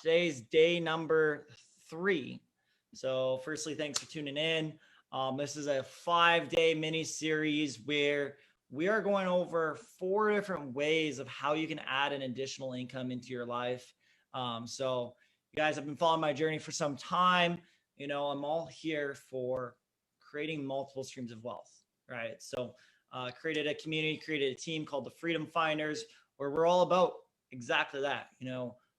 Today's day number 3. So firstly, thanks for tuning in. This is a 5-day mini series where we are going over 4 different ways of how you can add an additional income into your life. So you guys have been following my journey for some time. I'm all here for creating multiple streams of wealth, right? So created a community, created a team called the Freedom Finders, where we're all about exactly that,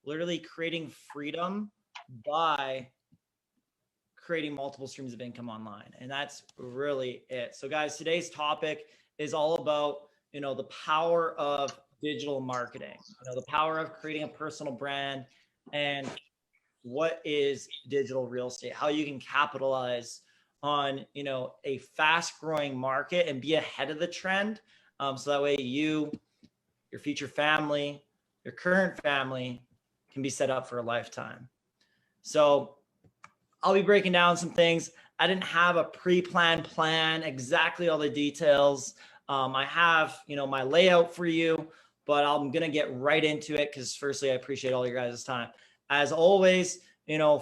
literally creating freedom by creating multiple streams of income online. And that's really it. So guys, today's topic is all about, the power of digital marketing, the power of creating a personal brand, and what is digital real estate, how you can capitalize on, a fast growing market and be ahead of the trend. So that way your future family, your current family can be set up for a lifetime. So I'll be breaking down some things. I didn't have a pre-planned plan, exactly all the details. I have, my layout for you, but I'm going to get right into it because firstly, I appreciate all your guys' time. As always,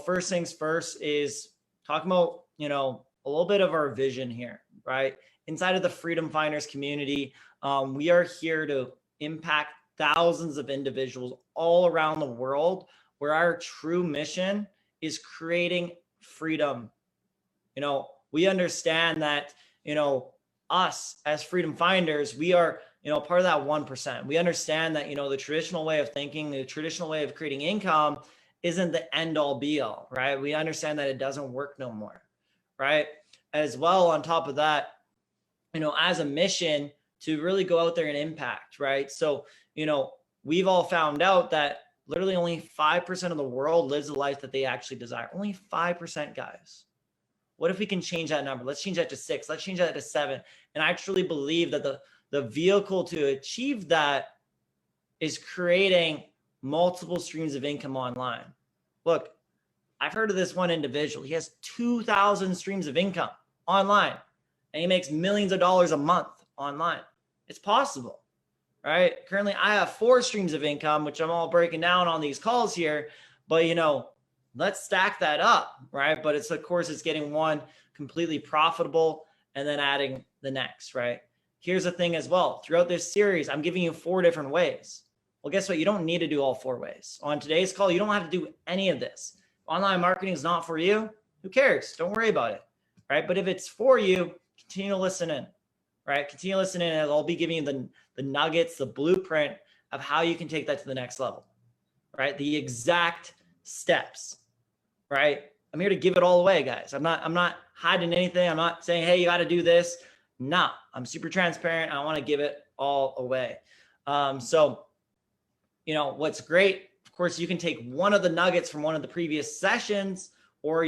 first things first is talking about, a little bit of our vision here, right? Inside of the Freedom Finders community, we are here to impact thousands of individuals all around the world, where our true mission is creating freedom. We understand that, us as Freedom Finders, we are, part of that 1%. We understand that, the traditional way of thinking, the traditional way of creating income isn't the end all be all, right? We understand that it doesn't work no more, right? As well, on top of that, as a mission to really go out there and impact, right? So, we've all found out that literally only 5% of the world lives the life that they actually desire. Only 5%, guys. What if we can change that number? Let's change that to 6. Let's change that to 7. And I truly believe that the vehicle to achieve that is creating multiple streams of income online. Look, I've heard of this one individual. He has 2,000 streams of income online, and he makes millions of dollars a month online. It's possible, right? Currently, I have 4 streams of income, which I'm all breaking down on these calls here. But, let's stack that up, right? But it's, of course, it's getting one completely profitable and then adding the next, right? Here's the thing as well. Throughout this series, I'm giving you 4 different ways. Well, guess what? You don't need to do all 4 ways. On today's call, you don't have to do any of this. Online marketing is not for you. Who cares? Don't worry about it, right? But if it's for you, continue to listen in, right? Continue to listen in, and I'll be giving you the nuggets, the blueprint of how you can take that to the next level, right? The exact steps, right? I'm here to give it all away, guys. I'm not hiding anything. I'm not saying, hey, you got to do this. No, I'm super transparent. I want to give it all away. So, what's great, of course, you can take one of the nuggets from one of the previous sessions, or,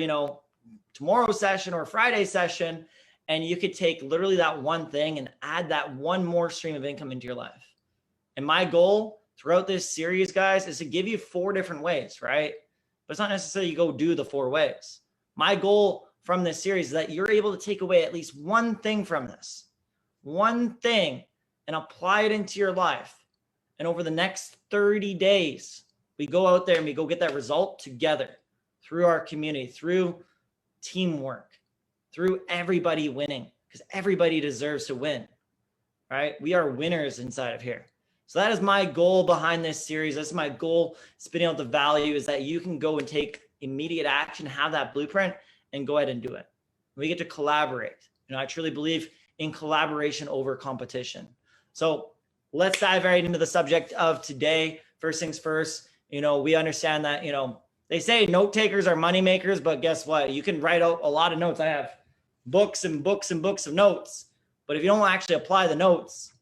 tomorrow's session or Friday's session, and you could take literally that one thing and add that one more stream of income into your life. And my goal throughout this series, guys, is to give you 4 different ways, right? But it's not necessarily you go do the 4 ways. My goal from this series is that you're able to take away at least one thing from this, one thing, and apply it into your life. And over the next 30 days, we go out there and we go get that result together through our community, through teamwork, through everybody winning, because everybody deserves to win, right? We are winners inside of here. So that is my goal behind this series. That's my goal, spitting out the value, is that you can go and take immediate action, have that blueprint, and go ahead and do it. We get to collaborate. I truly believe in collaboration over competition. So let's dive right into the subject of today. First things first, we understand that, they say note takers are money makers, but guess what? You can write out a lot of notes. I have books and books and books of notes, but if you don't actually apply the notes,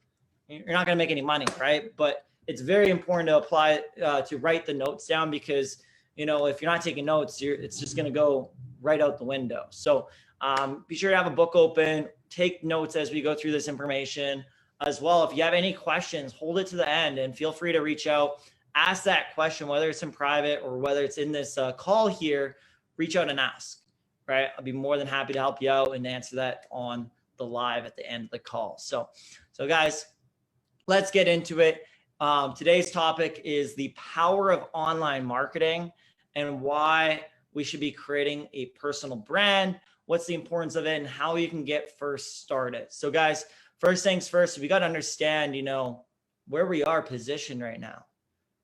you're not going to make any money, right? But it's very important to apply, to write the notes down, because, if you're not taking notes, it's just going to go right out the window. So be sure to have a book open, take notes as we go through this information as well. If you have any questions, hold it to the end and feel free to reach out, ask that question, whether it's in private or whether it's in this call here. Reach out and ask, right? I'll be more than happy to help you out and answer that on the live at the end of the call. So guys, let's get into it. Today's topic is the power of online marketing and why we should be creating a personal brand, what's the importance of it, and how you can get first started. So guys, first things first, we got to understand, where we are positioned right now,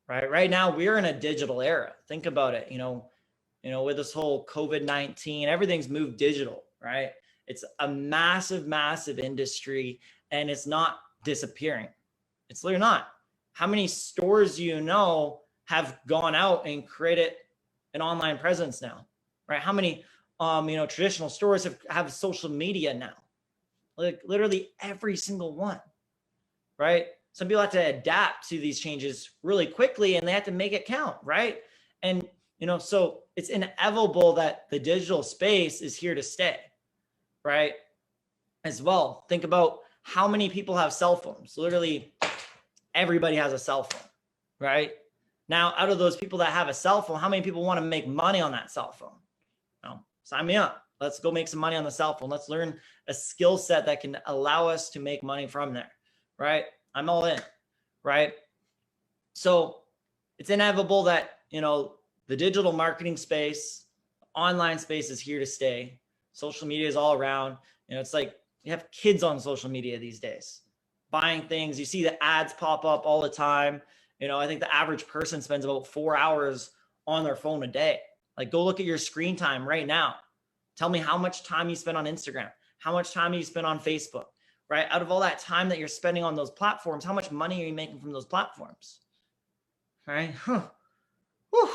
right? Right now, we're in a digital era. Think about it, with this whole COVID-19, everything's moved digital, right? It's a massive, massive industry, and it's not disappearing. It's literally not. How many stores have gone out and created an online presence now, right? How many traditional stores have social media now? Like literally every single one, right? Some people have to adapt to these changes really quickly, and they have to make it count, right? And so it's inevitable that the digital space is here to stay, right? As well, think about how many people have cell phones. Literally everybody has a cell phone, right? Now, out of those people that have a cell phone, how many people want to make money on that cell phone? Sign me up. Let's go make some money on the cell phone. Let's learn a skill set that can allow us to make money from there, right? I'm all in, right? So it's inevitable that, the digital marketing space, online space is here to stay. Social media is all around. It's like you have kids on social media these days buying things. You see the ads pop up all the time. I think the average person spends about 4 hours on their phone a day. Like, go look at your screen time right now. Tell me how much time you spend on Instagram, how much time you spend on Facebook, right? Out of all that time that you're spending on those platforms, how much money are you making from those platforms, right? Whew.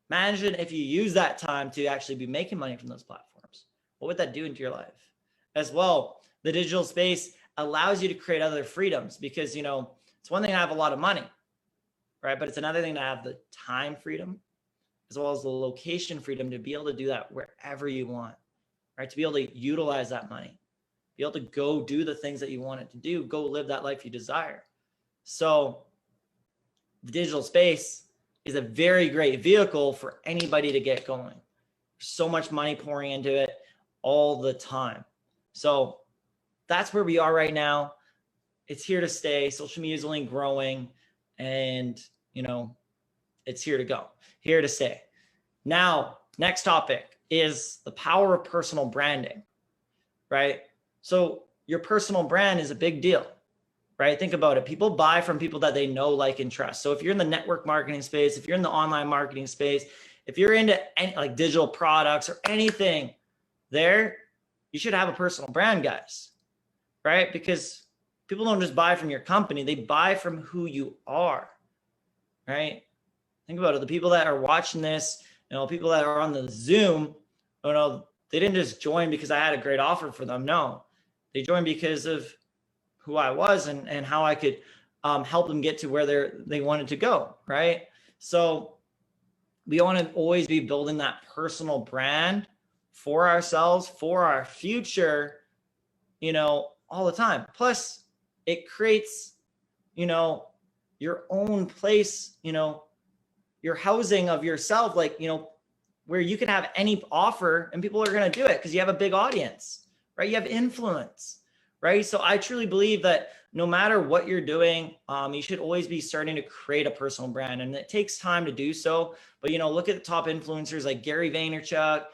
Imagine if you use that time to actually be making money from those platforms. What would that do into your life? As well, the digital space allows you to create other freedoms because, it's one thing to have a lot of money, right? But it's another thing to have the time freedom as well as the location freedom to be able to do that wherever you want, right? To be able to utilize that money, be able to go do the things that you want it to do, go live that life you desire. So the digital space is a very great vehicle for anybody to get going. There's so much money pouring into it all the time. So that's where we are right now. It's here to stay. Social media is only growing, and it's here to go, here to stay. Now, next topic is the power of personal branding, right? So your personal brand is a big deal, right? Think about it. People buy from people that they know, like, and trust. So if you're in the network marketing space, if you're in the online marketing space, if you're into any, like, digital products or anything there, you should have a personal brand, guys, right? Because people don't just buy from your company, they buy from who you are, right? Think about it. The people that are watching this, people that are on the Zoom, they didn't just join because I had a great offer for them. No, they joined because of who I was and how I could help them get to where they wanted to go, right? So we want to always be building that personal brand for ourselves, for our future, all the time. Plus, it creates, your own place, your housing of yourself, like, where you can have any offer and people are going to do it because you have a big audience, right? You have influence, right? So I truly believe that no matter what you're doing, you should always be starting to create a personal brand, and it takes time to do so. But, look at the top influencers like Gary Vaynerchuk,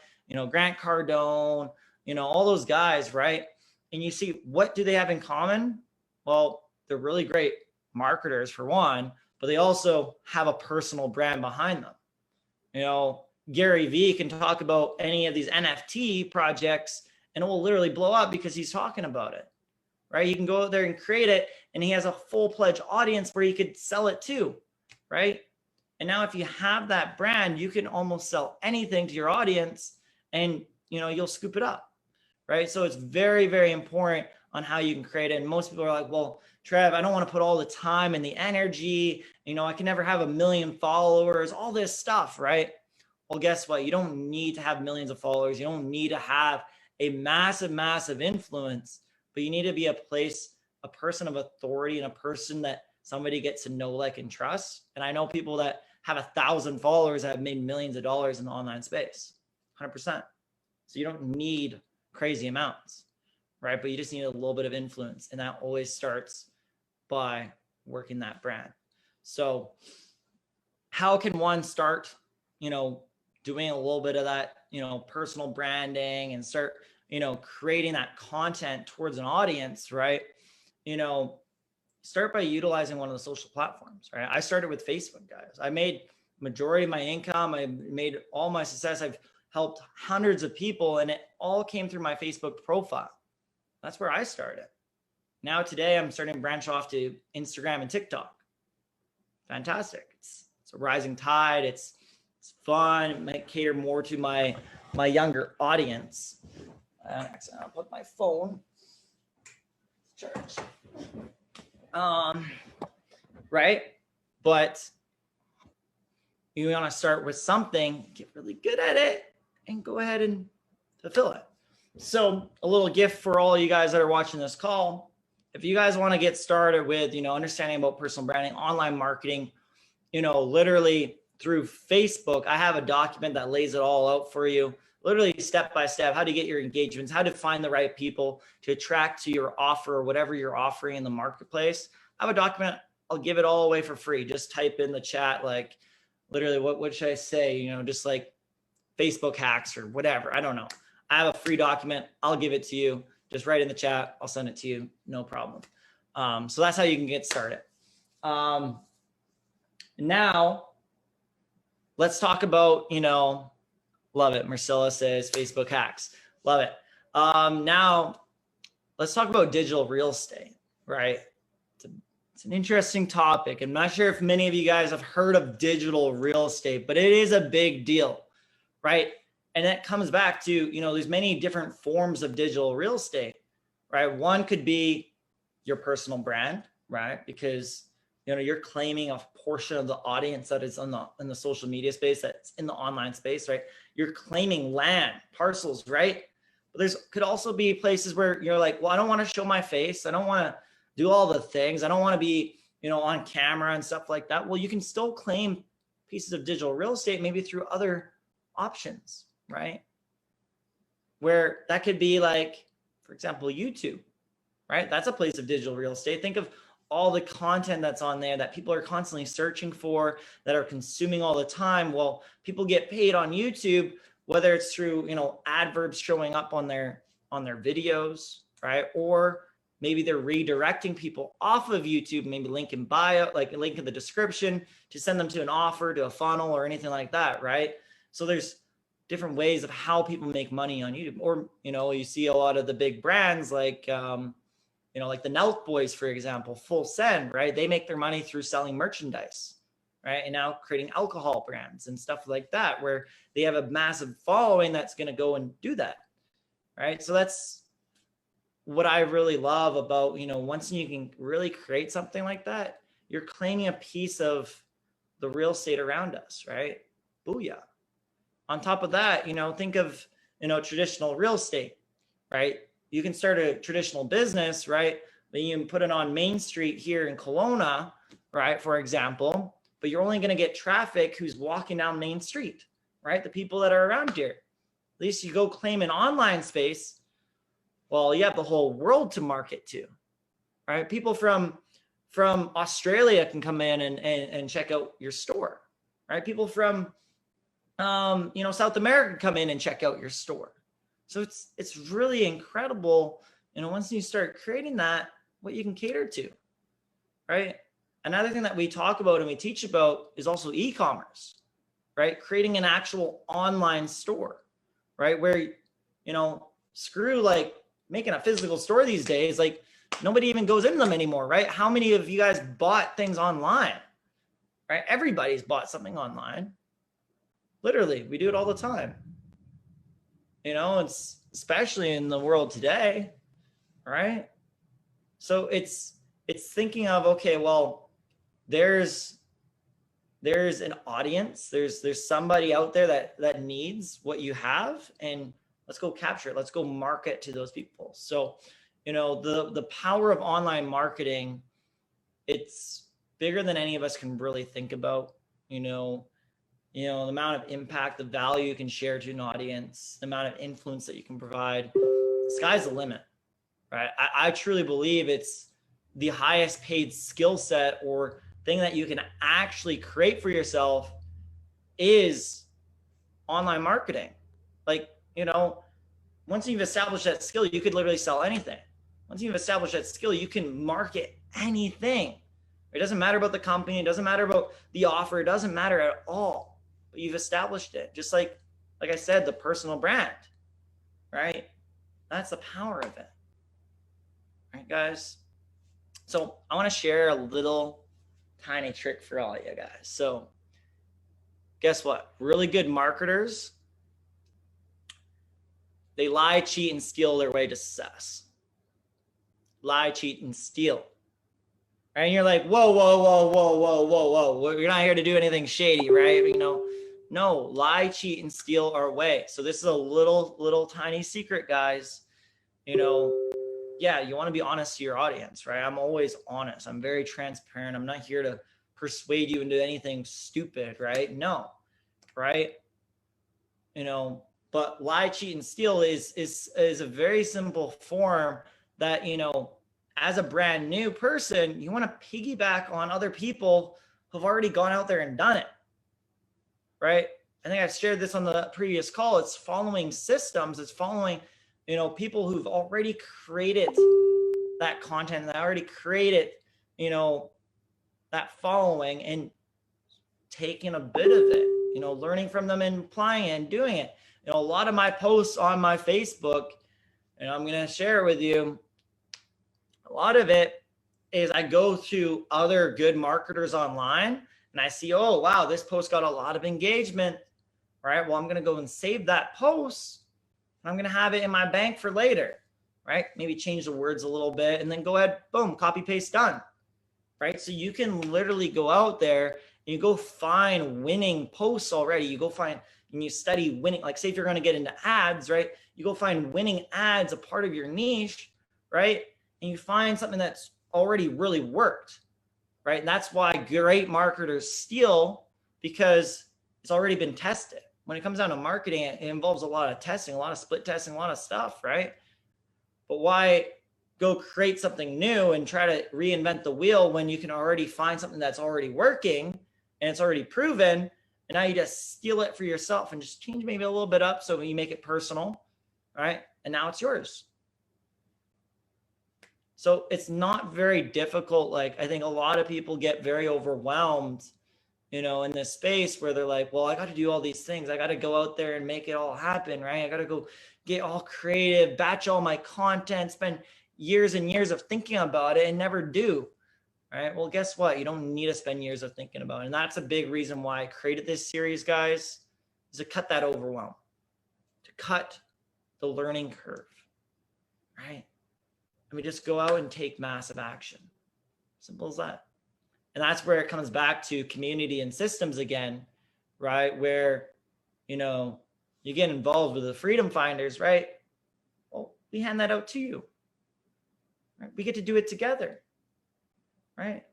Grant Cardone, all those guys, right? And you see, what do they have in common? Well, they're really great marketers for one, but they also have a personal brand behind them. Gary V can talk about any of these NFT projects and it will literally blow up because he's talking about it, right? You can go out there and create it, and he has a full-fledged audience where he could sell it to, right? And now if you have that brand, you can almost sell anything to your audience and, you'll scoop it up, right? So it's very, very important on how you can create it. And most people are like, well, Trev, I don't want to put all the time and the energy, I can never have 1 million followers, all this stuff, right? Well, guess what? You don't need to have millions of followers. You don't need to have a massive, massive influence, but you need to be a person of authority and a person that somebody gets to know, like, and trust. And I know people that have 1,000 followers that have made millions of dollars in the online space, 100%. So you don't need crazy amounts, right? But you just need a little bit of influence. And that always starts by working that brand. So how can one start, doing a little bit of that, personal branding and start, creating that content towards an audience, right? Start by utilizing one of the social platforms, right? I started with Facebook, guys. I made majority of my income. I made all my success. I've helped hundreds of people, and it all came through my Facebook profile. That's where I started. Now today I'm starting to branch off to Instagram and TikTok. Fantastic. It's a rising tide. It's fun. It might cater more to my younger audience. Actually, I'll put my phone charge. Right? But you want to start with something, get really good at it, and go ahead and fulfill it. So a little gift for all you guys that are watching this call. If you guys want to get started with, understanding about personal branding, online marketing, literally through Facebook, I have a document that lays it all out for you, literally step by step, how to get your engagements, how to find the right people to attract to your offer or whatever you're offering in the marketplace. I have a document. I'll give it all away for free. Just type in the chat, like literally, what should I say? Just like Facebook hacks or whatever. I don't know. I have a free document. I'll give it to you. Just write in the chat. I'll send it to you. No problem. So that's how you can get started. Now, let's talk about, love it. Marcella says Facebook hacks. Love it. Now, let's talk about digital real estate, right? It's an interesting topic. I'm not sure if many of you guys have heard of digital real estate, but it is a big deal, right? And that comes back to, there's many different forms of digital real estate, right? One could be your personal brand, right? Because, you're claiming a portion of the audience that is in the social media space, that's in the online space, right? You're claiming land, parcels, right? But could also be places where you're like, well, I don't want to show my face. I don't want to do all the things. I don't want to be, on camera and stuff like that. Well, you can still claim pieces of digital real estate, maybe through other options, right? Where that could be like, for example, YouTube, right? That's a place of digital real estate. Think of all the content that's on there that people are constantly searching for, that are consuming all the time. Well, people get paid on YouTube, whether it's through, adverbs showing up on their videos, right? Or maybe they're redirecting people off of YouTube, maybe link in bio, like a link in the description to send them to an offer, to a funnel or anything like that, right? So there's different ways of how people make money on YouTube. Or, you see a lot of the big brands like, like the Nelk Boys, for example, Full Send, right? They make their money through selling merchandise, right? And now creating alcohol brands and stuff like that, where they have a massive following that's going to go and do that, right? So that's what I really love about, once you can really create something like that, you're claiming a piece of the real estate around us, right? Booyah. On top of that, think of, traditional real estate, right? You can start a traditional business, right? But you can put it on Main Street here in Kelowna, right? For example, but you're only going to get traffic who's walking down Main Street, right? The people that are around here. At least you go claim an online space. Well, you have the whole world to market to, right? People from Australia can come in and check out your store, right? People from, South America come in and check out your store. So it's really incredible, once you start creating that, what you can cater to, right? Another thing that we talk about and we teach about is also e-commerce, right? Creating an actual online store, right? Where, screw like making a physical store these days, like nobody even goes into them anymore, right? How many of you guys bought things online, right? Everybody's bought something online. Literally, we do it all the time. It's especially in the world today, right? So it's thinking of, okay, well, there's an audience, there's somebody out there that needs what you have, and let's go capture it. Let's go market to those people. So, the power of online marketing, it's bigger than any of us can really think about, the amount of impact, the value you can share to an audience, the amount of influence that you can provide. The sky's the limit, right? I truly believe it's the highest paid skill set or thing that you can actually create for yourself is online marketing. Like, you know, once you've established that skill, you could literally sell anything. Once you've established that skill, you can market anything. It doesn't matter about the company. It doesn't matter about the offer. It doesn't matter at all. But you've established it. Just like I said, the personal brand, right? That's the power of it. All right, guys. So I want to share a little tiny trick for all of you guys. So guess what? Really good marketers, they lie, cheat, and steal their way to success. Lie, cheat, and steal. Right? And you're like, whoa, whoa, whoa, whoa, whoa, whoa, whoa. You're not here to do anything shady, right? You know, no, lie, cheat, and steal our way. So this is a little tiny secret, guys. You know, yeah, you want to be honest to your audience, right? I'm always honest. I'm very transparent. I'm not here to persuade you into anything stupid, right? No, right? You know, but lie, cheat, and steal is a very simple form that, you know, as a brand new person, you want to piggyback on other people who've already gone out there and done it, right? I think I've shared this on the previous call. It's following systems. It's following, you know, people who've already created that content, that already created, you know, that following, and taking a bit of it, you know, learning from them and applying it and doing it. You know, a lot of my posts on my Facebook, and I'm going to share it with you, a lot of it is I go to other good marketers online and I see, oh, wow, this post got a lot of engagement, right? Well, I'm going to go and save that post and I'm going to have it in my bank for later, right? Maybe change the words a little bit and then go ahead, boom, copy, paste, done, right? So you can literally go out there and you go find winning posts already. You go find and you study winning, like say if you're going to get into ads, right? You go find winning ads, a part of your niche, right? And you find something that's already really worked, right? And that's why great marketers steal, because it's already been tested. When it comes down to marketing, it involves a lot of testing, a lot of split testing, a lot of stuff, right? But why go create something new and try to reinvent the wheel when you can already find something that's already working and it's already proven, and now you just steal it for yourself and just change maybe a little bit up so you make it personal, right? And now it's yours. So it's not very difficult. Like, I think a lot of people get very overwhelmed, you know, in this space where they're like, well, I got to do all these things. I got to go out there and make it all happen, right? I got to go get all creative, batch all my content, spend years and years of thinking about it and never do, right? Well, guess what? You don't need to spend years of thinking about it. And that's a big reason why I created this series, guys, is to cut that overwhelm, to cut the learning curve, right? I mean, just go out and take massive action. Simple as that. And that's where it comes back to community and systems again, right? Where, you know, you get involved with the Freedom Finders, right? Well, we hand that out to you, right? We get to do it together, right?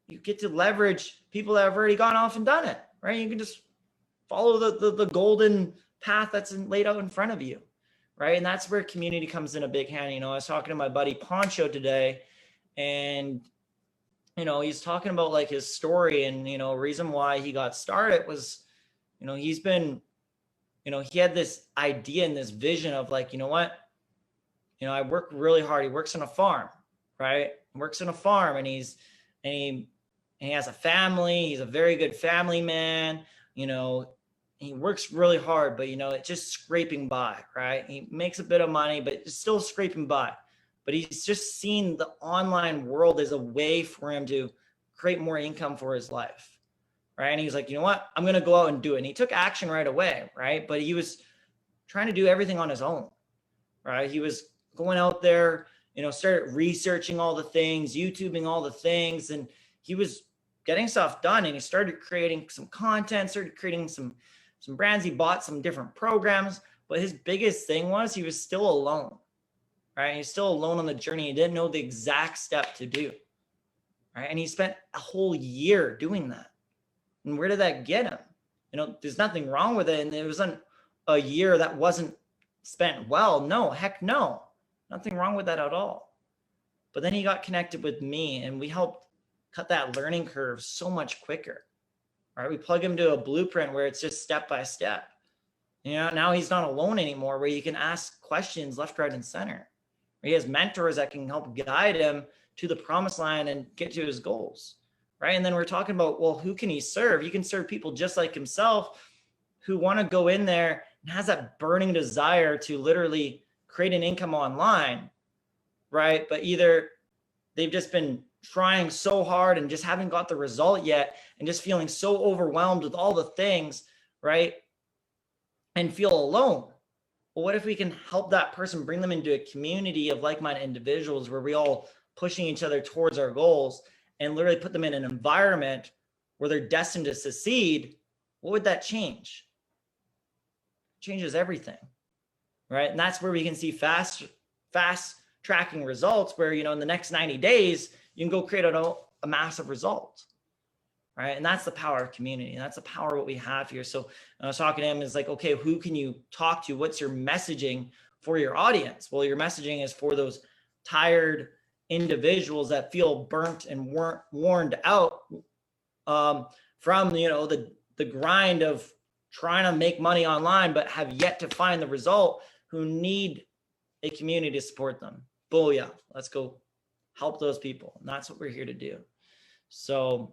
You get to leverage people that have already gone off and done it, right? You can just follow the golden path that's laid out in front of you, right? And that's where community comes in a big hand. You know, I was talking to my buddy Poncho today, and, you know, he's talking about like his story, and, you know, reason why he got started was, you know, he's been, you know, he had this idea and this vision of like, you know what, you know, I work really hard. He works on a farm, right? He works on a farm, and he has a family. He's a very good family man, you know. He works really hard, but, you know, it's just scraping by, right? He makes a bit of money, but it's still scraping by. But he's just seen the online world as a way for him to create more income for his life, right? And he's like, you know what? I'm going to go out and do it. And he took action right away, right? But he was trying to do everything on his own, right? He was going out there, you know, started researching all the things, YouTubing all the things, and he was getting stuff done. And he started creating some content, started creating some brands. He bought some different programs, but his biggest thing was he was still alone, right? He's still alone on the journey. He didn't know the exact step to do, right? And he spent a whole year doing that. And where did that get him? You know, there's nothing wrong with it. And it wasn't a year that wasn't spent well. No, heck no. Nothing wrong with that at all. But then he got connected with me, and we helped cut that learning curve so much quicker, right? We plug him to a blueprint where it's just step by step. You know, now he's not alone anymore, where you can ask questions left, right, and center. He has mentors that can help guide him to the promised line and get to his goals, right? And then we're talking about, well, who can he serve? He can serve people just like himself who want to go in there and has that burning desire to literally create an income online, right? But either they've just been trying so hard and just haven't got the result yet and just feeling so overwhelmed with all the things, right? And feel alone. Well, what if we can help that person, bring them into a community of like-minded individuals where we all pushing each other towards our goals and literally put them in an environment where they're destined to succeed? What would that change? It changes everything, right? And that's where we can see fast tracking results where, you know, in the next 90 days, you can go create a massive result. Right. And that's the power of community. And that's the power of what we have here. So I was talking to him, is like, okay, who can you talk to? What's your messaging for your audience? Well, your messaging is for those tired individuals that feel burnt and worn out from, you know, the grind of trying to make money online, but have yet to find the result, who need a community to support them. Booyah. Let's go help those people. And that's what we're here to do. So,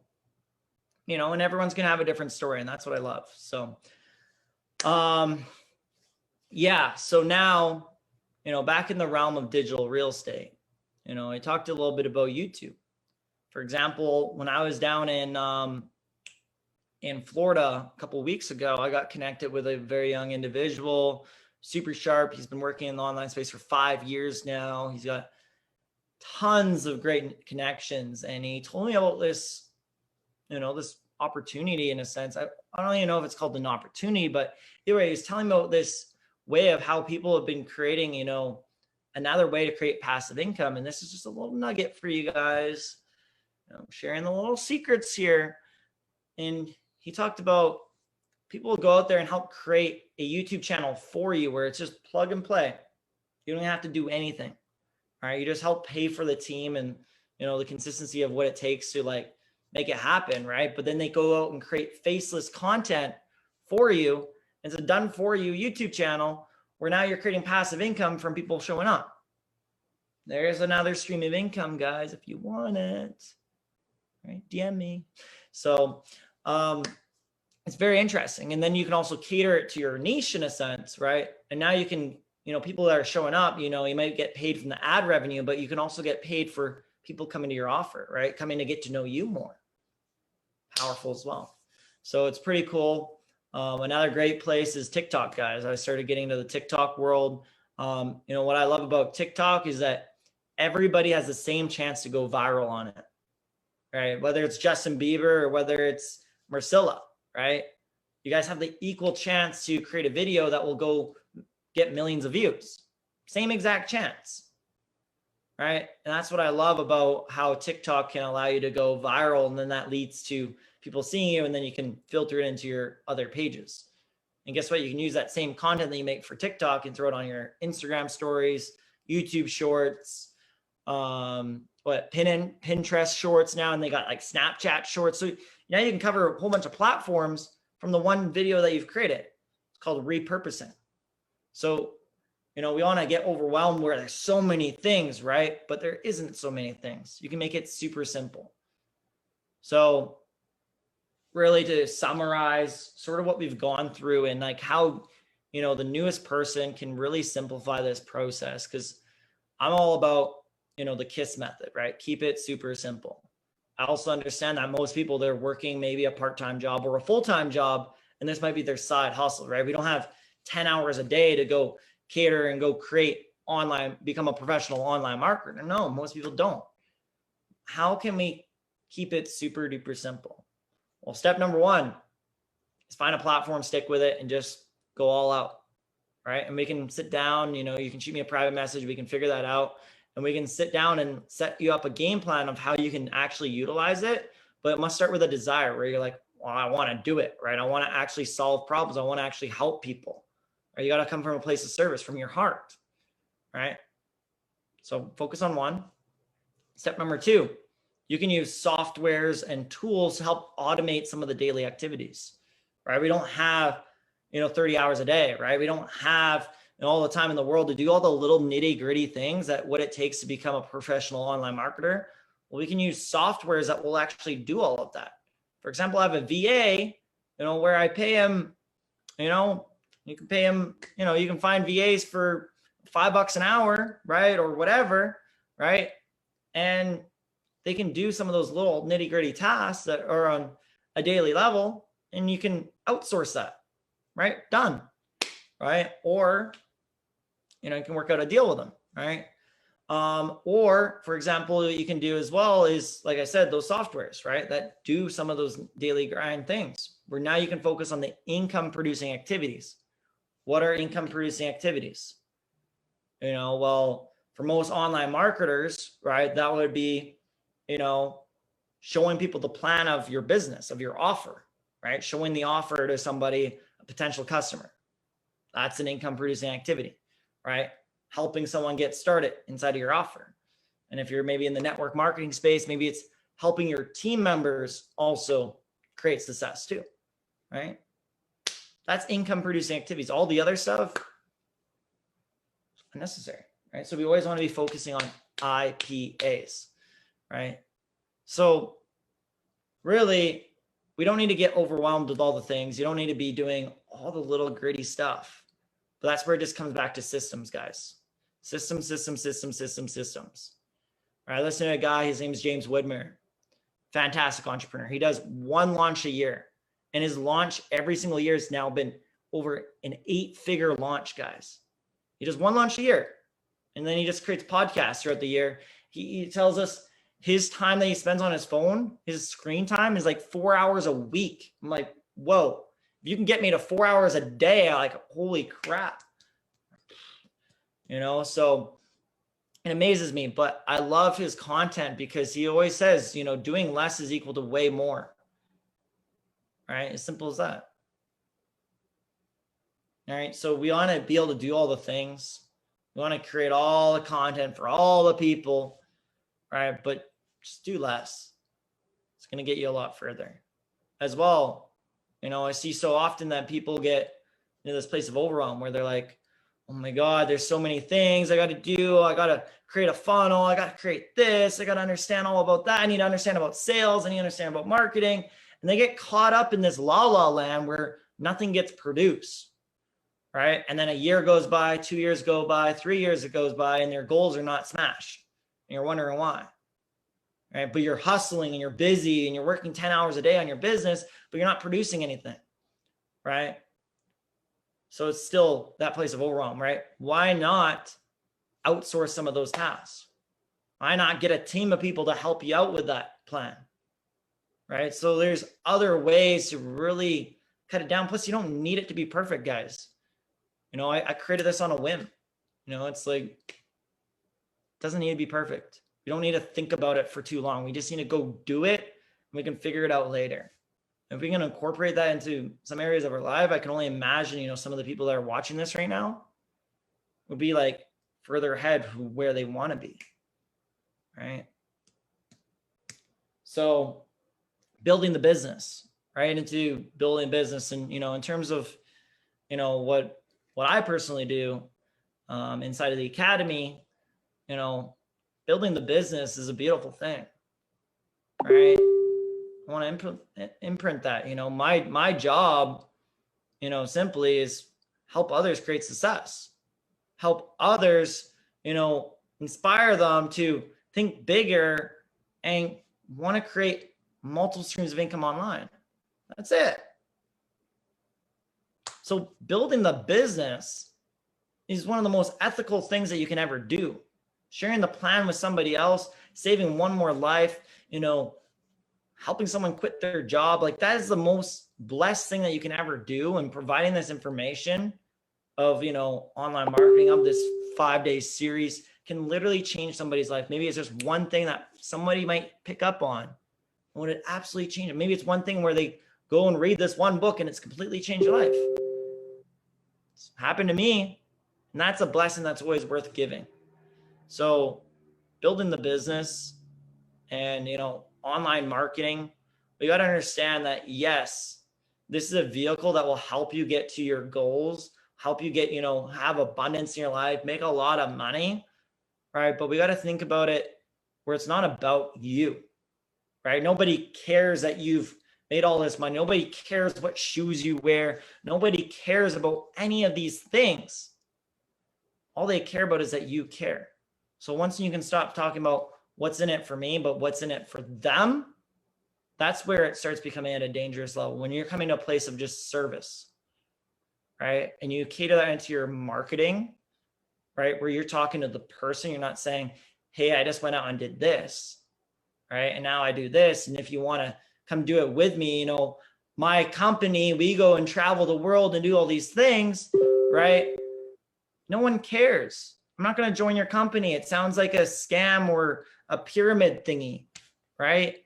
you know, and everyone's going to have a different story, and that's what I love. So, yeah. So now, you know, back in the realm of digital real estate, you know, I talked a little bit about YouTube. For example, when I was down in Florida a couple of weeks ago, I got connected with a very young individual, super sharp. He's been working in the online space for 5 years now. He's got tons of great connections, and he told me about this, you know, this opportunity in a sense. I don't even know if it's called an opportunity, but anyway, he's telling me about this way of how people have been creating, you know, another way to create passive income. And this is just a little nugget for you guys. You know, I'm sharing the little secrets here. And he talked about people will go out there and help create a YouTube channel for you where it's just plug and play. You don't have to do anything. All right. You just help pay for the team and, you know, the consistency of what it takes to like make it happen, right? But then they go out and create faceless content for you. It's a done for you YouTube channel where now you're creating passive income from people showing up. There's another stream of income, guys, if you want it, right? DM me. So it's very interesting. And then you can also cater it to your niche in a sense, right? And now you can, you know, people that are showing up, you know, you might get paid from the ad revenue, but you can also get paid for people coming to your offer, right? Coming to get to know you more. Powerful as well. So it's pretty cool. Another great place is TikTok, guys. I started getting into the TikTok world. You know, what I love about TikTok is that everybody has the same chance to go viral on it, right? Whether it's Justin Bieber or whether it's Marcilla, right? You guys have the equal chance to create a video that will go get millions of views. Same exact chance. Right. And that's what I love about how TikTok can allow you to go viral. And then that leads to people seeing you, and then you can filter it into your other pages. And guess what? You can use that same content that you make for TikTok and throw it on your Instagram stories, YouTube shorts, Pinterest shorts now. And they got like Snapchat shorts. So now you can cover a whole bunch of platforms from the one video that you've created. It's called repurposing. So, you know, we want to get overwhelmed where there's so many things, right? But there isn't so many things. You can make it super simple. So really to summarize sort of what we've gone through and like how, you know, the newest person can really simplify this process, because I'm all about, you know, the KISS method, right? Keep it super simple. I also understand that most people, they're working maybe a part-time job or a full-time job, and this might be their side hustle, right? We don't have 10 hours a day to go cater and go create online, become a professional online marketer. No, most people don't. How can we keep it super duper simple? Well, step number one is find a platform, stick with it, and just go all out, right? And we can sit down, you know, you can shoot me a private message. We can figure that out, and we can sit down and set you up a game plan of how you can actually utilize it. But it must start with a desire where you're like, well, I want to do it, right? I want to actually solve problems. I want to actually help people. Or you got to come from a place of service, from your heart, right? So focus on one. Step number two, You can use softwares and tools to help automate some of the daily activities, right? We don't have, 30 hours a day, right? We don't have all the time in the world to do all the little nitty gritty things that what it takes to become a professional online marketer. Well, we can use softwares that will actually do all of that. For example, I have a VA, where I pay him, you can pay him, you can find VAs for $5 an hour, right? Or whatever, right? And they can do some of those little nitty gritty tasks that are on a daily level, and you can outsource that, right? Done, right? Or, you can work out a deal with them, right? Or for example, what you can do as well is, like I said, those softwares, right? That do some of those daily grind things where now you can focus on the income producing activities. What are income producing activities? Well, for most online marketers, right, that would be, showing people the plan of your business, of your offer, right? Showing the offer to somebody, a potential customer. That's an income producing activity, right? Helping someone get started inside of your offer. And if you're maybe in the network marketing space, maybe it's helping your team members also create success too, right? That's income producing activities. All the other stuff, unnecessary, right? So we always want to be focusing on IPAs, right? So really, we don't need to get overwhelmed with all the things. You don't need to be doing all the little gritty stuff. But that's where it just comes back to systems, guys. Systems. All right, listen to a guy, his name is James Woodmer. Fantastic entrepreneur. He does one launch a year. And his launch every single year has now been over an 8-figure launch, guys. He does one launch a year. And then he just creates podcasts throughout the year. He tells us his time that he spends on his phone, his screen time is like 4 hours a week. I'm like, whoa, if you can get me to 4 hours a day, I'm like, holy crap. So it amazes me, but I love his content because he always says, doing less is equal to way more. All right, as simple as that. All right, so we want to be able to do all the things. We want to create all the content for all the people, right? But just do less. It's going to get you a lot further. As well, I see so often that people get into this place of overwhelm where they're like, oh my God, there's so many things I got to do. I got to create a funnel. I got to create this. I got to understand all about that. I need to understand about sales. I need to understand about marketing. And they get caught up in this la-la land where nothing gets produced, right? And then a year goes by, 2 years go by, 3 years it goes by, and their goals are not smashed. And you're wondering why, right? But you're hustling and you're busy and you're working 10 hours a day on your business, but you're not producing anything, right? So it's still that place of overwhelm, right? Why not outsource some of those tasks? Why not get a team of people to help you out with that plan? Right? So there's other ways to really cut it down. Plus, you don't need it to be perfect, guys. I created this on a whim. It's like, it doesn't need to be perfect. We don't need to think about it for too long. We just need to go do it, and we can figure it out later. If we can incorporate that into some areas of our life, I can only imagine, some of the people that are watching this right now would be like further ahead where they want to be, right? So building the business, right? Into building business. And, in terms of, what I personally do inside of the academy, building the business is a beautiful thing, right? I want to imprint that, my job, simply is help others create success, help others, inspire them to think bigger and want to create multiple streams of income online. That's it. So building the business is one of the most ethical things that you can ever do. Sharing the plan with somebody else, saving one more life, helping someone quit their job, like that is the most blessed thing that you can ever do. And providing this information of, online marketing, of this 5-day series can literally change somebody's life. Maybe it's just one thing that somebody might pick up on. Would it absolutely change it? Maybe it's one thing where they go and read this one book and it's completely changed your life. It's happened to me, and that's a blessing that's always worth giving. So building the business and, online marketing, we got to understand that, yes, this is a vehicle that will help you get to your goals, help you get, have abundance in your life, make a lot of money, right? But we got to think about it where it's not about you, right? Nobody cares that you've made all this money. Nobody cares what shoes you wear. Nobody cares about any of these things. All they care about is that you care. So once you can stop talking about what's in it for me, but what's in it for them, that's where it starts becoming at a dangerous level. When you're coming to a place of just service, right? And you cater that into your marketing, right? Where you're talking to the person, you're not saying, hey, I just went out and did this, right? And now I do this. And if you want to come do it with me, my company, we go and travel the world and do all these things, right? No one cares. I'm not going to join your company. It sounds like a scam or a pyramid thingy, right?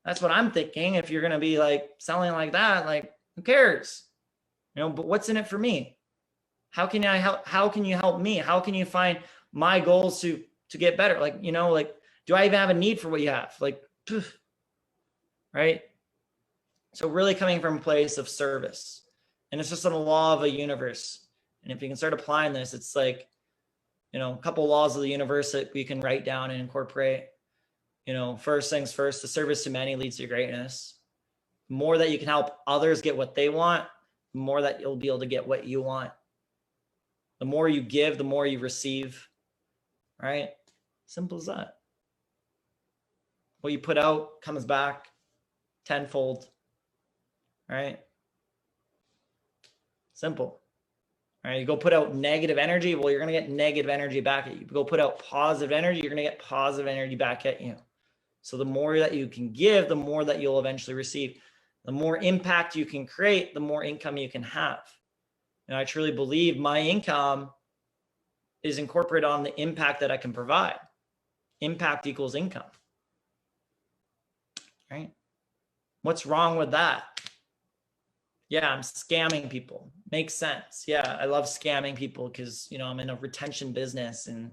That's what I'm thinking. If you're going to be like selling like that, like, who cares? But what's in it for me? How can I help? How can you help me? How can you find my goals to get better? Like, do I even have a need for what you have? Like, right? So really coming from a place of service, and it's just a law of a universe. And if you can start applying this, it's like, a couple laws of the universe that we can write down and incorporate. First things first, the service to many leads to greatness. The more that you can help others get what they want, the more that you'll be able to get what you want. The more you give, the more you receive, right? Simple as that. What you put out comes back tenfold, right? Simple. All right, you go put out negative energy, well, you're going to get negative energy back at you. Go put out positive energy, you're going to get positive energy back at you. So the more that you can give, the more that you'll eventually receive. The more impact you can create, the more income you can have. And I truly believe my income is incorporated on the impact that I can provide. Impact equals income, right? What's wrong with that? Yeah, I'm scamming people. Makes sense. Yeah, I love scamming people because, I'm in a retention business, and,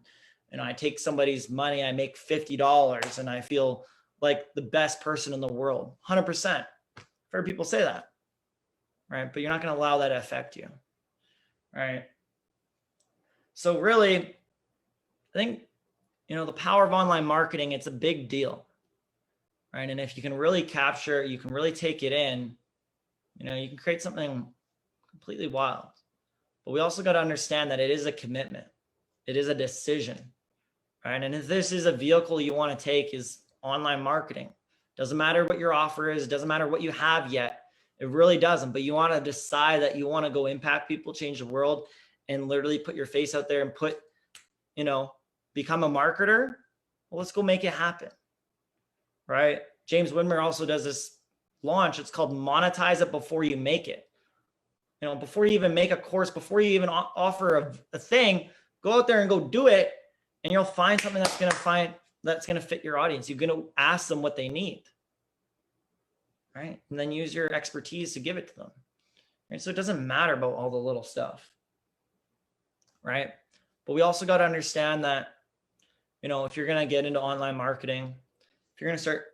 I take somebody's money, I make $50 and I feel like the best person in the world. 100%. I've heard people say that, right? But you're not going to allow that to affect you, right? So really, I think, the power of online marketing, it's a big deal, right? And if you can really capture it, you can really take it in, you can create something completely wild. But we also got to understand that it is a commitment. It is a decision, right? And if this is a vehicle you want to take, is online marketing. Doesn't matter what your offer is. Doesn't matter what you have yet. It really doesn't. But you want to decide that you want to go impact people, change the world, and literally put your face out there and become a marketer. Well, let's go make it happen, right? James Whitmer also does this launch. It's called monetize it before you make it. Before you even make a course, before you even offer a thing, go out there and go do it, and you'll find something that's going to fit your audience. You're going to ask them what they need, right? And then use your expertise to give it to them, right? So it doesn't matter about all the little stuff, right? But we also got to understand that, if you're going to get into online marketing, if you're going to start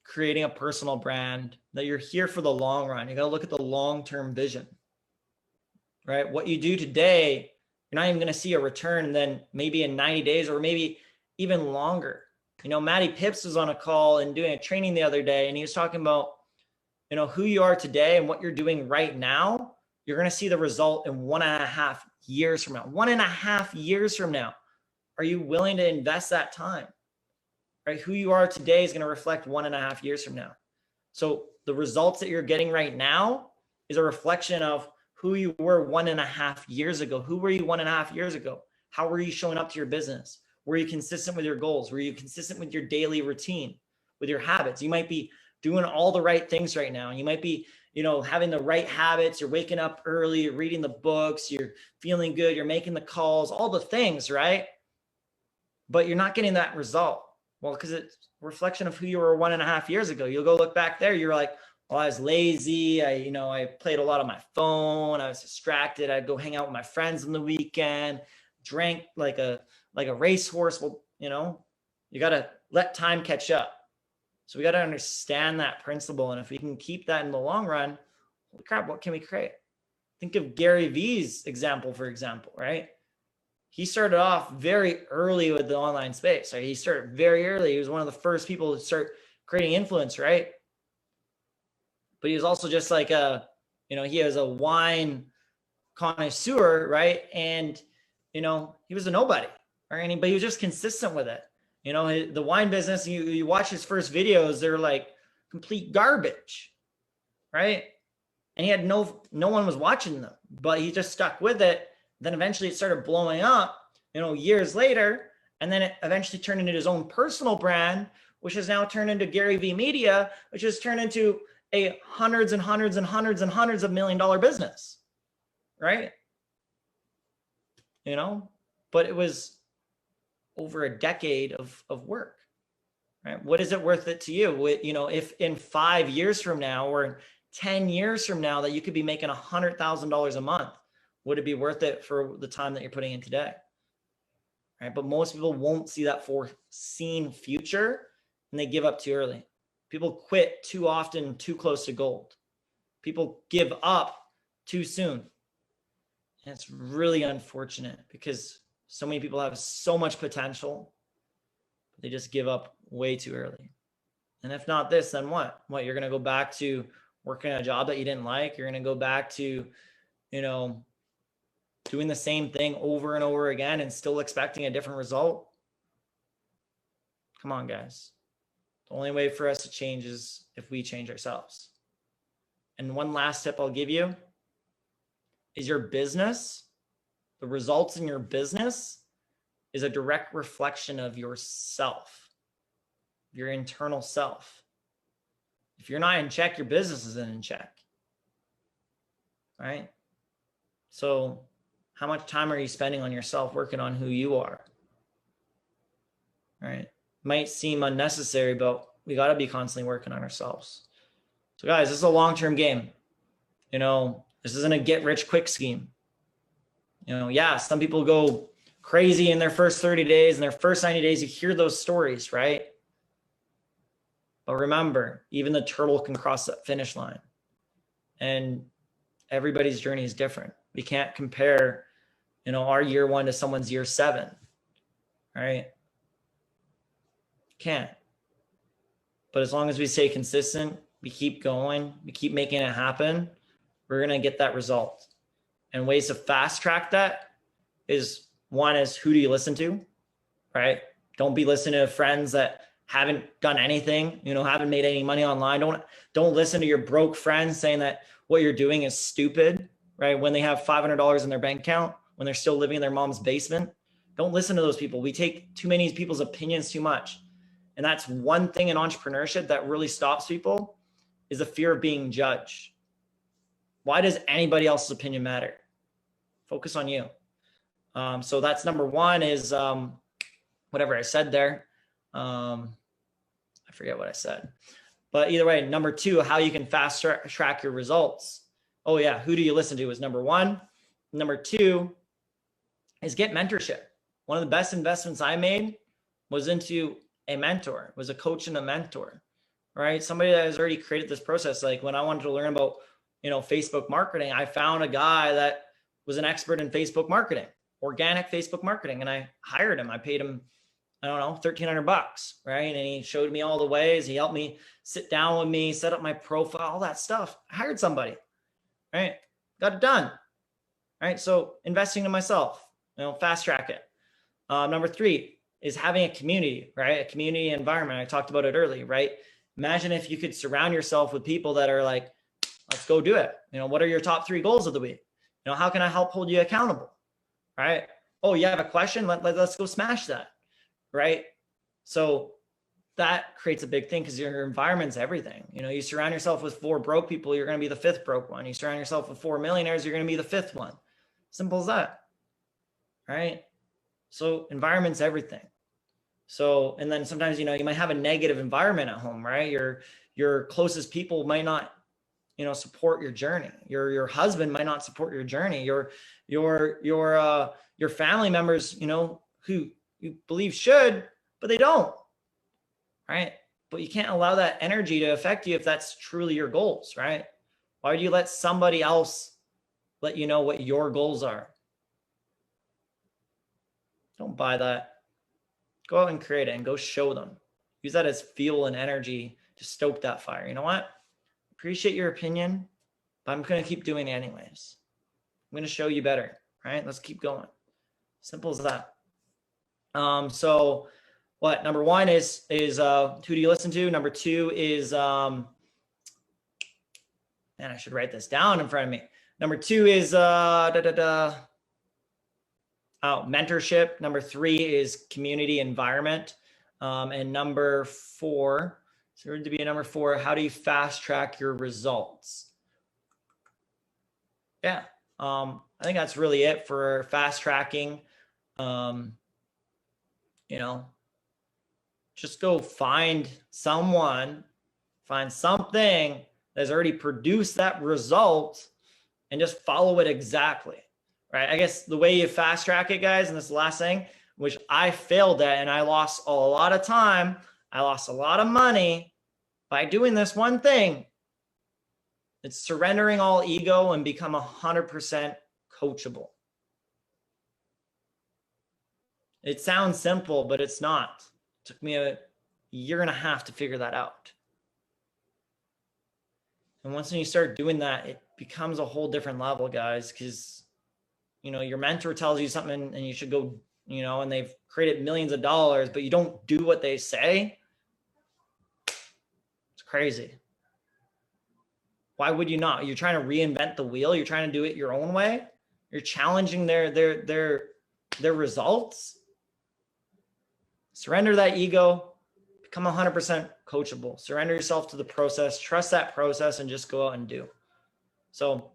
creating a personal brand, that you're here for the long run. You got to look at the long-term vision, right? What you do today, you're not even going to see a return, and then maybe in 90 days or maybe even longer. Matty Pips was on a call and doing a training the other day, and he was talking about, who you are today and what you're doing right now. You're going to see the result in 1.5 years from now. 1.5 years from now. Are you willing to invest that time? Right? Who you are today is going to reflect 1.5 years from now. So the results that you're getting right now is a reflection of who you were 1.5 years ago. Who were you 1.5 years ago? How were you showing up to your business? Were you consistent with your goals? Were you consistent with your daily routine, with your habits? You might be doing all the right things right now. You might be, having the right habits. You're waking up early, you're reading the books, you're feeling good, you're making the calls, all the things, right? But you're not getting that result. Well, because it's a reflection of who you were 1.5 years ago. You'll go look back there. You're like, well, I was lazy. I played a lot on my phone. I was distracted. I'd go hang out with my friends on the weekend, drank like a racehorse. Well, you got to let time catch up. So we got to understand that principle. And if we can keep that in the long run, holy crap, what can we create? Think of Gary Vee's example, for example, right? He started off very early with the online space, right? He started very early. He was one of the first people to start creating influence, right? But he was also just like he was a wine connoisseur, right? And, he was a nobody, right? But he was just consistent with it. The wine business, you watch his first videos, they're like complete garbage, right? And he had no one was watching them, but he just stuck with it. Then eventually it started blowing up, years later. And then it eventually turned into his own personal brand, which has now turned into Gary Vee Media, which has turned into a hundreds and hundreds and hundreds and hundreds of $1 million business, right? But it was over a decade of work, right? What is it worth it to you? If in 5 years from now or 10 years from now that you could be making $100,000 a month, would it be worth it for the time that you're putting in today? Right? But most people won't see that foreseen future, and they give up too early. People quit too often, too close to gold. People give up too soon. And it's really unfortunate because so many people have so much potential, but they just give up way too early. And if not this, then what? What, you're going to go back to working a job that you didn't like? You're going to go back to, doing the same thing over and over again and still expecting a different result? Come on, guys. The only way for us to change is if we change ourselves. And one last tip I'll give you is your business, the results in your business is a direct reflection of yourself, your internal self. If you're not in check, your business isn't in check, right? So how much time are you spending on yourself, working on who you are, right? Might seem unnecessary, but we got to be constantly working on ourselves. So guys, this is a long-term game. This isn't a get rich quick scheme. Yeah, some people go crazy in their first 30 days and their first 90 days. You hear those stories, right? But remember, even the turtle can cross that finish line, and everybody's journey is different. We can't compare, our year 1 to someone's year 7, right? Can't. But as long as we stay consistent, we keep going, we keep making it happen, we're going to get that result. And ways to fast track that is, one is, who do you listen to, right? Don't be listening to friends that haven't done anything, haven't made any money online. Don't listen to your broke friends saying that what you're doing is stupid, right? When they have $500 in their bank account, when they're still living in their mom's basement. Don't listen to those people. We take too many people's opinions too much. And that's one thing in entrepreneurship that really stops people, is the fear of being judged. Why does anybody else's opinion matter? Focus on you. So that's number 1 is whatever I said there. I forget what I said. But either way, number 2, how you can fast track your results. Oh yeah, who do you listen to is number 1. Number 2 is get mentorship. One of the best investments I made was into a mentor, was a coach and a mentor, right? Somebody that has already created this process. Like when I wanted to learn about, Facebook marketing, I found a guy that was an expert in Facebook marketing, organic Facebook marketing. And I hired him. I paid him, I don't know, $1,300, right? And he showed me all the ways. He helped me sit down with me, set up my profile, all that stuff. I hired somebody, right? Got it done, right? So investing in myself, fast track it. Number 3 is having a community, right? A community environment. I talked about it earlier, right? Imagine if you could surround yourself with people that are like, let's go do it. What are your top 3 goals of the week? How can I help hold you accountable, right? Oh, you have a question? Let's go smash that, right? So that creates a big thing, because your environment's everything. You surround yourself with 4 broke people, you're going to be the 5th broke one. You surround yourself with 4 millionaires, you're going to be the 5th one. Simple as that, right? So environment's everything. So, and then sometimes, you might have a negative environment at home, right? Your closest people might not, support your journey. Your husband might not support your journey. Your family members, who you believe should, but they don't, right? but you can't allow that energy to affect you if that's truly your goals, right? Why would you let somebody else let you know what your goals are? Don't buy that. Go out and create it and go show them. Use that as fuel and energy to stoke that fire. You know what? Appreciate your opinion, but I'm going to keep doing it anyways. I'm going to show you better, right? Let's keep going. Simple as that. So what number one is who do you listen to? Number two is man, I should write this down in front of me. Number two is mentorship. Number three is community environment. And number four, so to be a number four, how do you fast track your results? Yeah, I think that's really it for fast tracking. You know, just go find something that's already produced that result and just follow it exactly, right? I guess the way you fast track it, guys, and this is the last thing, which I failed at, and I lost a lot of time, I lost a lot of money by doing this one thing. It's surrendering all ego and become 100% coachable. It sounds simple, but it's not. It took me a year and a half to figure that out. And once you start doing that, it becomes a whole different level, guys, because, you know, your mentor tells you something and you should go, you know, and they've created millions of dollars, but you don't do what they say. It's crazy. Why would you not? You're trying to reinvent the wheel. You're trying to do it your own way. You're challenging their results. Surrender that ego, become 100% coachable. Surrender yourself to the process, trust that process, and just go out and do. So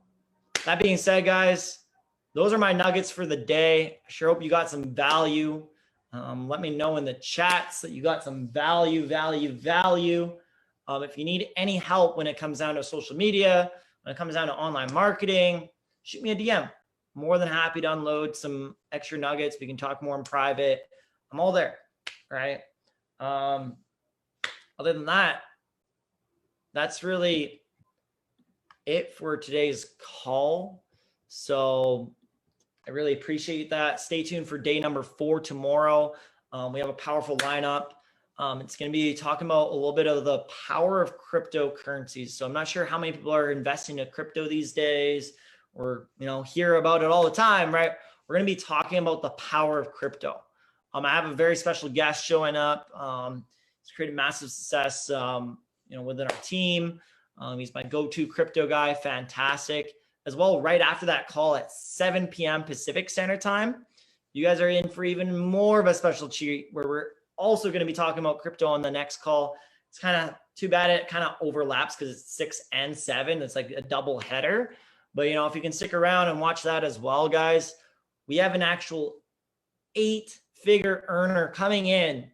that being said, guys, those are my nuggets for the day. I sure hope you got some value. Let me know in the chats that you got some value. If you need any help when it comes down to social media, when it comes down to online marketing, shoot me a DM. More than happy to unload some extra nuggets. We can talk more in private. I'm all there, right? Other than that, that's really it for today's call. So I really appreciate that. Stay tuned for day number 4 tomorrow. We have a powerful lineup. It's going to be talking about a little bit of the power of cryptocurrencies. So I'm not sure how many people are investing in crypto these days, or, you know, hear about it all the time, right? We're going to be talking about the power of crypto. I have a very special guest showing up. He's created massive success, you know, within our team. He's my go-to crypto guy. Fantastic. As well, right after that call at 7 p.m. Pacific Standard Time, you guys are in for even more of a special treat where we're also going to be talking about crypto on the next call. It's kind of too bad it kind of overlaps because it's 6 and 7. It's like a double header. But, you know, if you can stick around and watch that as well, guys, we have an actual 8-figure earner coming in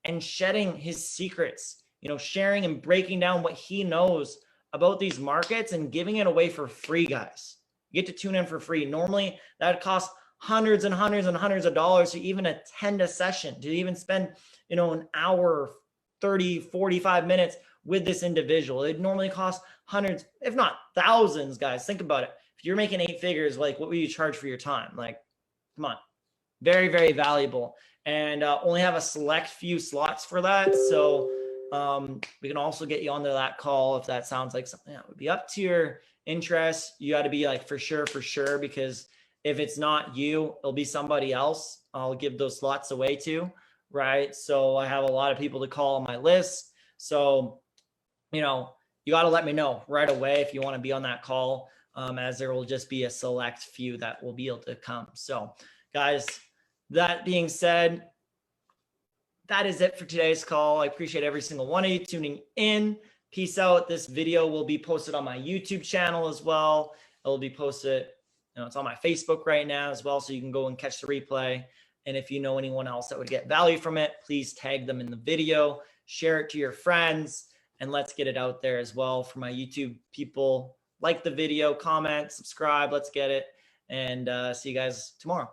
and shedding his secrets, you know, sharing and breaking down what he knows about these markets and giving it away for free, guys. You get to tune in for free. Normally that costs hundreds and hundreds and hundreds of dollars to even attend a session, to even spend, you know, an hour, 30, 45 minutes with this individual. It normally costs hundreds, if not thousands, guys. Think about it. If you're making 8 figures, like, what would you charge for your time? Like, come on. Very, very valuable. And only have a select few slots for that. So we can also get you onto that call if that sounds like something that would be up to your interest. You got to be like, for sure, because if it's not you, it'll be somebody else I'll give those slots away to, right? So I have a lot of people to call on my list. So, you know, you got to let me know right away if you want to be on that call, as there will just be a select few that will be able to come. So, guys, that being said, that is it for today's call. I appreciate every single one of you tuning in. Peace out. This video will be posted on my YouTube channel as well. It will be posted, you know, it's on my Facebook right now as well, so you can go and catch the replay. And if you know anyone else that would get value from it, please tag them in the video, share it to your friends, and let's get it out there as well for my YouTube people. Like the video, comment, subscribe. Let's get it. And see you guys tomorrow.